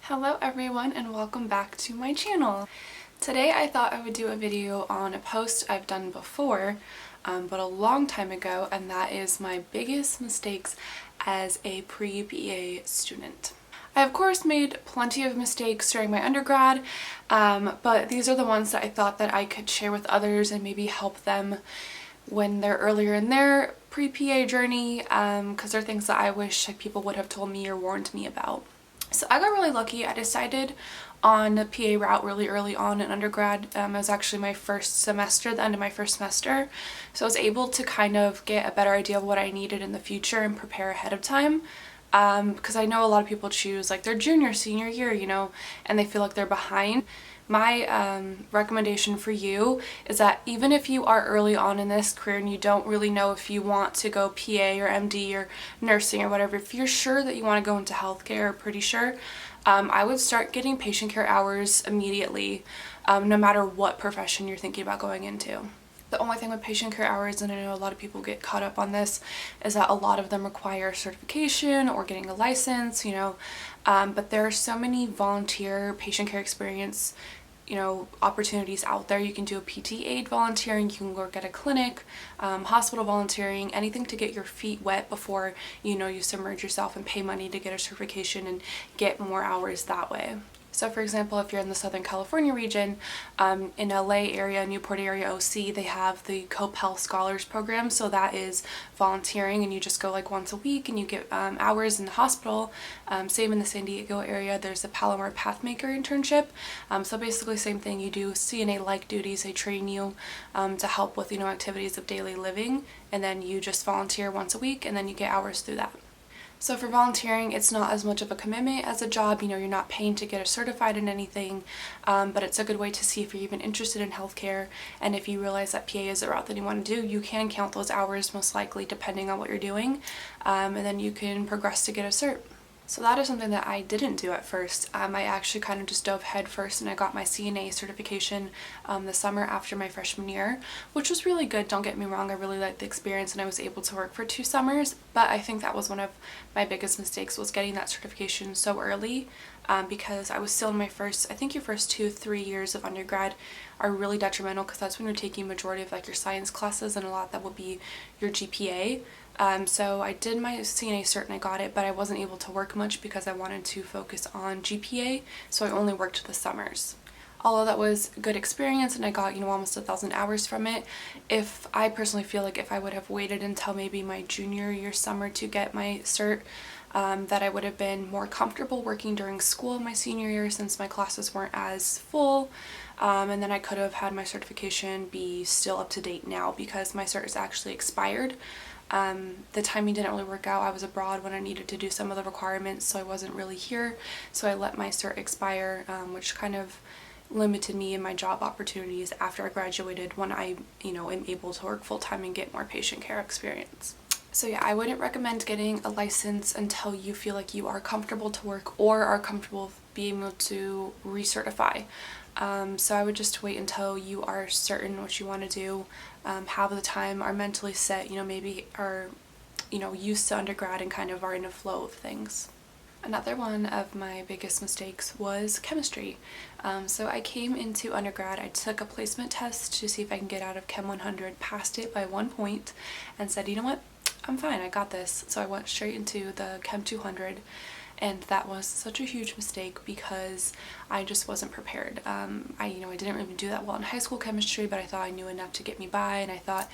Hello everyone and welcome back to my channel. Today I thought I would do a video on a post I've done before, but a long time ago, and that is my biggest mistakes as a pre-BA student. I of course made plenty of mistakes during my undergrad, but these are the ones that I thought that I could share with others and maybe help them when they're earlier in their pre-PA journey, because they're things that I wish people would have told me or warned me about. So I got really lucky. I decided on the PA route really early on in undergrad. It was actually my first semester, the end of my first semester. So I was able to kind of get a better idea of what I needed in the future and prepare ahead of time. Because I know a lot of people choose like their junior, senior year, and they feel like they're behind. My recommendation for you is that even if you are early on in this career and you don't really know if you want to go PA or MD or nursing or whatever, if you're sure that you want to go into healthcare, or pretty sure, I would start getting patient care hours immediately, no matter what profession you're thinking about going into. The only thing with patient care hours, and I know a lot of people get caught up on this, is that a lot of them require certification or getting a license, but there are so many volunteer patient care experience opportunities out there. You can do a PT aid volunteering, you can work at a clinic, hospital volunteering, anything to get your feet wet before you submerge yourself and pay money to get a certification and get more hours that way. So for example, if you're in the Southern California region, in LA area, Newport area, OC, they have the COPEL Scholars Program. So that is volunteering, and you just go like once a week and you get hours in the hospital. Same in the San Diego area, there's the Palomar Pathmaker internship. So basically same thing, you do CNA-like duties, they train you to help with activities of daily living, and then you just volunteer once a week and then you get hours through that. So for volunteering, it's not as much of a commitment as a job. You're not paying to get certified in anything, but it's a good way to see if you're even interested in healthcare, and if you realize that PA is the route that you want to do, you can count those hours most likely depending on what you're doing, and then you can progress to get a cert. So that is something that I didn't do at first. I actually kind of just dove head first, and I got my CNA certification the summer after my freshman year, which was really good. Don't get me wrong, I really liked the experience and I was able to work for 2 summers, but I think that was one of my biggest mistakes, was getting that certification so early, because I was still in my first, I think your first 2-3 years of undergrad are really detrimental, because that's when you're taking majority of like your science classes, and a lot that will be your GPA. So I did my CNA cert and I got it, but I wasn't able to work much because I wanted to focus on GPA, so I only worked the summers. Although that was a good experience and I got almost 1,000 hours from it, if I personally feel like if I would have waited until maybe my junior year summer to get my cert, that I would have been more comfortable working during school my senior year, since my classes weren't as full, and then I could have had my certification be still up to date now, because my cert is actually expired. The timing didn't really work out. I was abroad when I needed to do some of the requirements, so I wasn't really here, so I let my cert expire, which kind of limited me in my job opportunities after I graduated, when I am able to work full-time and get more patient care experience. So yeah, I wouldn't recommend getting a license until you feel like you are comfortable to work or are comfortable being able to recertify. So I would just wait until you are certain what you want to do, have the time, are mentally set, maybe are, used to undergrad and kind of are in a flow of things. Another one of my biggest mistakes was chemistry. So I came into undergrad, I took a placement test to see if I can get out of Chem 100, passed it by 1 point, and said, you know what, I'm fine, I got this. So I went straight into the Chem 200. And that was such a huge mistake because I just wasn't prepared. I didn't really do that well in high school chemistry, but I thought I knew enough to get me by, and I thought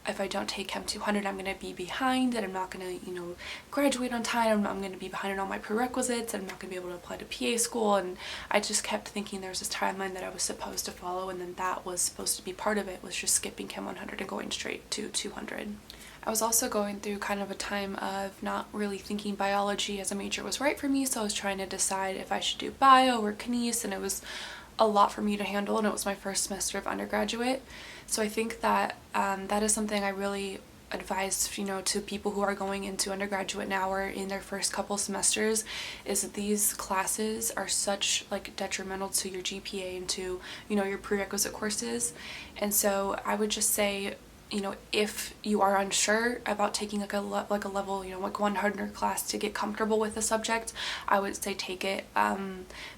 if I don't take Chem 200, I'm going to be behind, and I'm not going to, graduate on time. I'm going to be behind on all my prerequisites, and I'm not going to be able to apply to PA school, and I just kept thinking there was this timeline that I was supposed to follow, and then that was supposed to be part of it, was just skipping Chem 100 and going straight to 200. I was also going through kind of a time of not really thinking biology as a major was right for me, so I was trying to decide if I should do bio or kines, and it was a lot for me to handle, and it was my first semester of undergraduate. So I think that that is something I really advise to people who are going into undergraduate now or in their first couple semesters, is that these classes are such detrimental to your GPA and to your prerequisite courses. And so I would just say you know, if you are unsure about taking like a level, you know, like 100 class to get comfortable with the subject, I would say take it,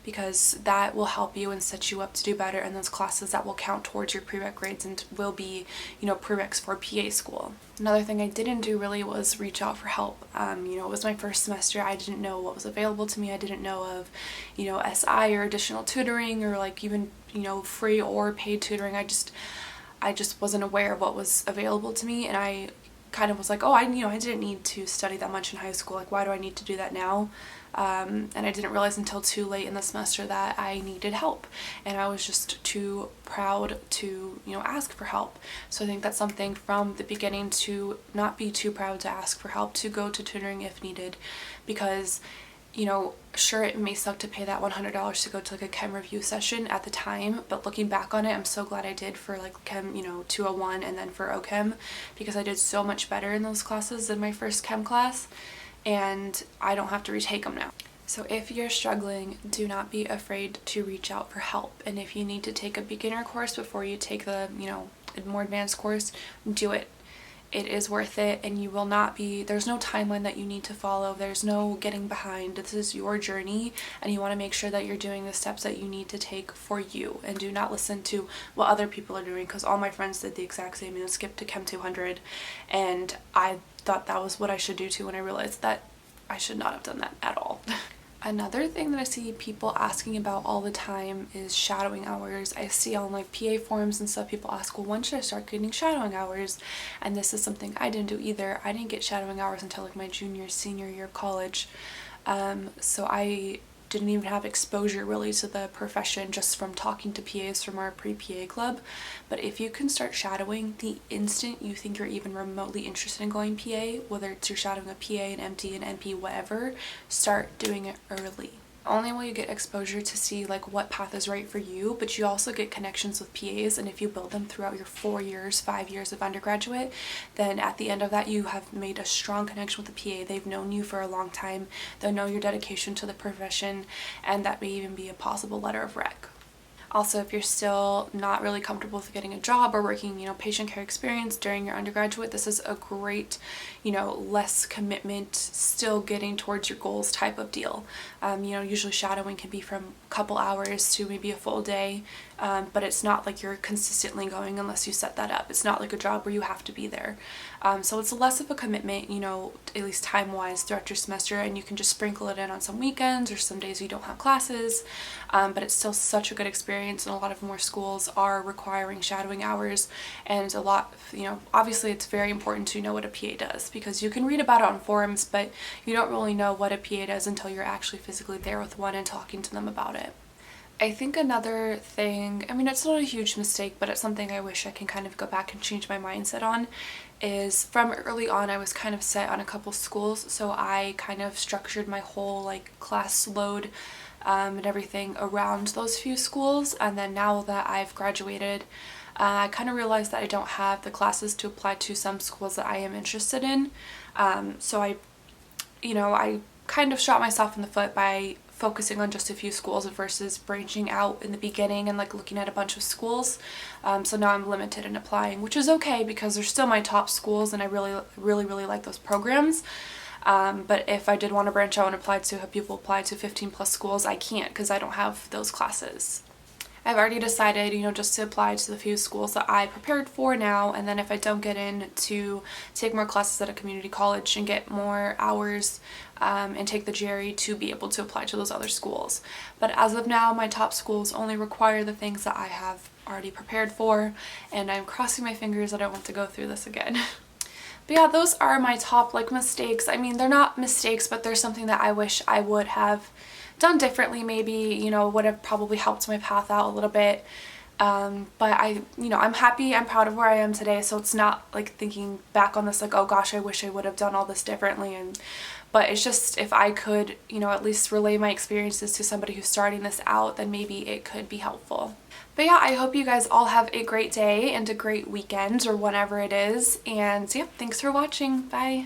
because that will help you and set you up to do better in those classes that will count towards your prereq grades and will be, you know, prereqs for PA school. Another thing I didn't do really was reach out for help. You know, it was my first semester. I didn't know what was available to me. I didn't know of, you know, SI or additional tutoring or like even, you know, free or paid tutoring. I just wasn't aware of what was available to me, and I kind of was like, oh, I didn't need to study that much in high school. Like, why do I need to do that now? And I didn't realize until too late in the semester that I needed help, and I was just too proud to, you know, ask for help. So I think that's something from the beginning, to not be too proud to ask for help, to go to tutoring if needed, because, you know, sure, it may suck to pay that $100 to go to like a chem review session at the time, but looking back on it, I'm so glad I did for like chem, you know, 201 and then for OChem, because I did so much better in those classes than my first chem class, and I don't have to retake them now. So if you're struggling, do not be afraid to reach out for help. And if you need to take a beginner course before you take the, you know, more advanced course, do it. It is worth it, and you will not be, there's no timeline that you need to follow. There's no getting behind. This is your journey, and you want to make sure that you're doing the steps that you need to take for you, and do not listen to what other people are doing, because all my friends did the exact same, you know, skipped to Chem 200, and I thought that was what I should do too, and I realized that I should not have done that at all. Another thing that I see people asking about all the time is shadowing hours. I see on like PA forums and stuff, people ask, well, when should I start getting shadowing hours? And this is something I didn't do either. I didn't get shadowing hours until like my senior year of college. So I didn't even have exposure really to the profession just from talking to PAs from our pre-PA club. But if you can start shadowing the instant you think you're even remotely interested in going PA, whether it's you're shadowing a PA, an MD, an NP, whatever, start doing it early. Only will you get exposure to see like what path is right for you, but you also get connections with PAs, and if you build them throughout your 4 years, 5 years of undergraduate, then at the end of that you have made a strong connection with the PA. They've known you for a long time, they'll know your dedication to the profession, and that may even be a possible letter of rec. Also, if you're still not really comfortable with getting a job or working, you know, patient care experience during your undergraduate, this is a great, you know, less commitment, still getting towards your goals type of deal. You know, usually shadowing can be from a couple hours to maybe a full day, but it's not like you're consistently going unless you set that up. It's not like a job where you have to be there. So it's less of a commitment, you know, at least time-wise throughout your semester, and you can just sprinkle it in on some weekends or some days you don't have classes, but it's still such a good experience, and a lot of more schools are requiring shadowing hours, and a lot, you know, obviously it's very important to know what a PA does, because you can read about it on forums, but you don't really know what a PA does until you're actually physically there with one and talking to them about it. I think another thing, I mean, it's not a huge mistake, but it's something I wish I can kind of go back and change my mindset on, is from early on I was kind of set on a couple schools, so I kind of structured my whole like class load and everything around those few schools. And then now that I've graduated, I kind of realized that I don't have the classes to apply to some schools that I am interested in. So I kind of shot myself in the foot by focusing on just a few schools versus branching out in the beginning and like looking at a bunch of schools. So now I'm limited in applying, which is okay because they're still my top schools and I really like those programs. But if I did want to branch out and apply to have people apply to 15 plus schools, I can't because I don't have those classes. I've already decided, you know, just to apply to the few schools that I prepared for now, and then if I don't get in, to take more classes at a community college and get more hours and take the GRE to be able to apply to those other schools. But as of now, my top schools only require the things that I have already prepared for, and I'm crossing my fingers I don't want to go through this again. But yeah, those are my top like mistakes. I mean, they're not mistakes, but there's something that I wish I would have done differently, maybe, you know, would have probably helped my path out a little bit. But I'm happy, I'm proud of where I am today, so it's not like thinking back on this like, oh gosh, I wish I would have done all this differently. But it's just, if I could, you know, at least relay my experiences to somebody who's starting this out, then maybe it could be helpful. But yeah, I hope you guys all have a great day and a great weekend or whenever it is. And yeah, thanks for watching. Bye.